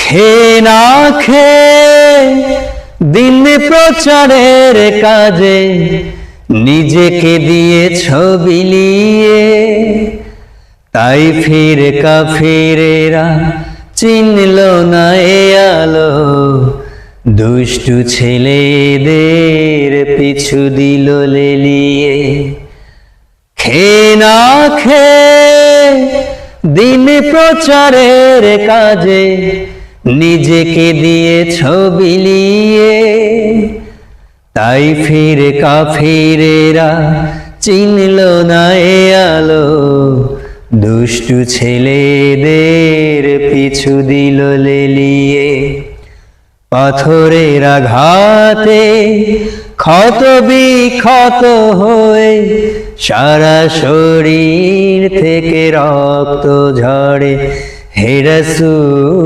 খেয়ে না খেয়ে দিন প্রচারের কাজে নিজেকে দিয়েছ বিলিয়ে, তাই ফির কাফিরেরা চিনল না এ আলো, দুষ্টু ছেলেদের পিছু দিল লেলিয়ে। খেয়ে না খেয়ে দিন প্রচারের কাজে নিজেকে দিয়েছ বিলিয়ে, তাই ফির কাফিরেরা চিনল না এ আলো, দুষ্টু ছেলেদের পিছু দিল লেলিয়ে। পাথরের আঘাতে ক্ষত বিক্ষত হয়ে সারা শরীর থেকে রক্ত ঝরে, হে রাসূল